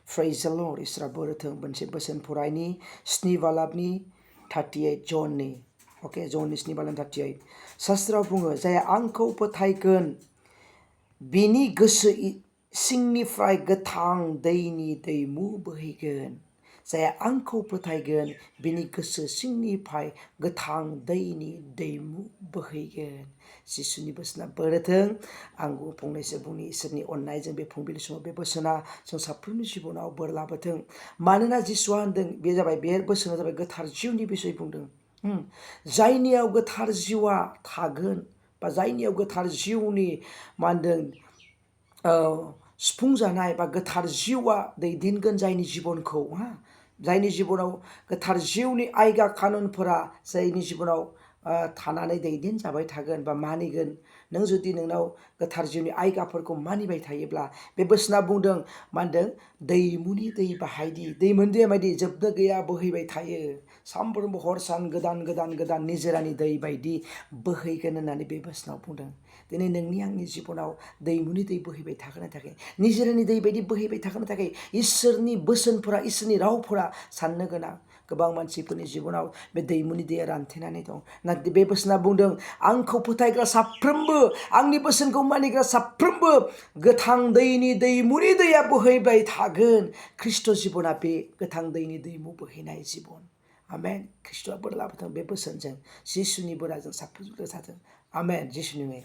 Praise the Lord. इसरा बोरथों मोनसे बोसोन फरायनि 7 बालाबनि 38 जननि ओके जननि 7 बालाबनि 38 शास्त्राव बुङो जाय आंखौ फोथायगोन बिनि गोसो सिंनिफ्राय गोथां दैनि दैमु बोहैगोन जाय आंखौ फोथायगोन बिनि गोसो सिंनिफ्राय गोथां दैनि दैमु बोहैगोन जिसुनि बोसोना बोरथों आंबो फंनैसो बुंनि इसोरनि अननायजों बे फुंबिलि समाव बे बोसोना जों साफ्रोमनि जिबनाव बोर लाबोथों मानोना जिसुआ होनदों बे जाबाय बे बोसोना जाबाय गोथार जिउनि बिसय बुंदों जायनियाव गोथार जिउआ थागोन बा जायनियाव गोथार जिउनि मा होनदों सुफुंजानाय बा गोथार जिउआ दैदेनगोन जायनि जिबनखौ जायनि जिबनाव गोथार जिउनि आयगा कानुनफोरा जायनि जिबनाव थानानै दैदेन जाबाय थागोन बा मानिगोन नों जुदि नोंनाव गोथार जिउनि आयगाफोरखौ मानिबाय थायोब्ला बे बोसोना बुंदों मा होनदों दैमुनि दै बाहायदि दै मोनदैया बायदि जोबनो गैया बोहैबाय थायो सानफ्रोमबो हर सान गोदान गोदान गोदान निजोरानि दै बायदि बोहैगोन होननानै बे बोसोनाव बुंदों दिनै नोंनि आंनि जिबनाव दैमुनि दै बोहैबाय थागोनो थाखाय निजोरानि दै बायदि बोहैबाय थागोनो थाखाय इसोरनि बोसोनफोरा इसोरनि रावफोरा साननो गोनां गोबां मानसिफोरनि जिबनाव बे दैमुनि दैया रानथेनानै दं नाथाय बे बोसोना बुंदों आंखौ फोथायग्रा साफ्रोमबो आंनि बोसोनखौ मानिग्रा साफ्रोमबो गोथां दैनि दैमुनि दैया बोहैबाय थागोन ख्रिस्ट' जिबना बे गोथां दैनि दैमु बोहैनाय जिबन आमेन ख्रिस्ट'आ बोर लाबोथों बे बोसोनजों जिसुनि बोरा जों साफ्रोमबो जाथों आमेन जिसुनि मुङै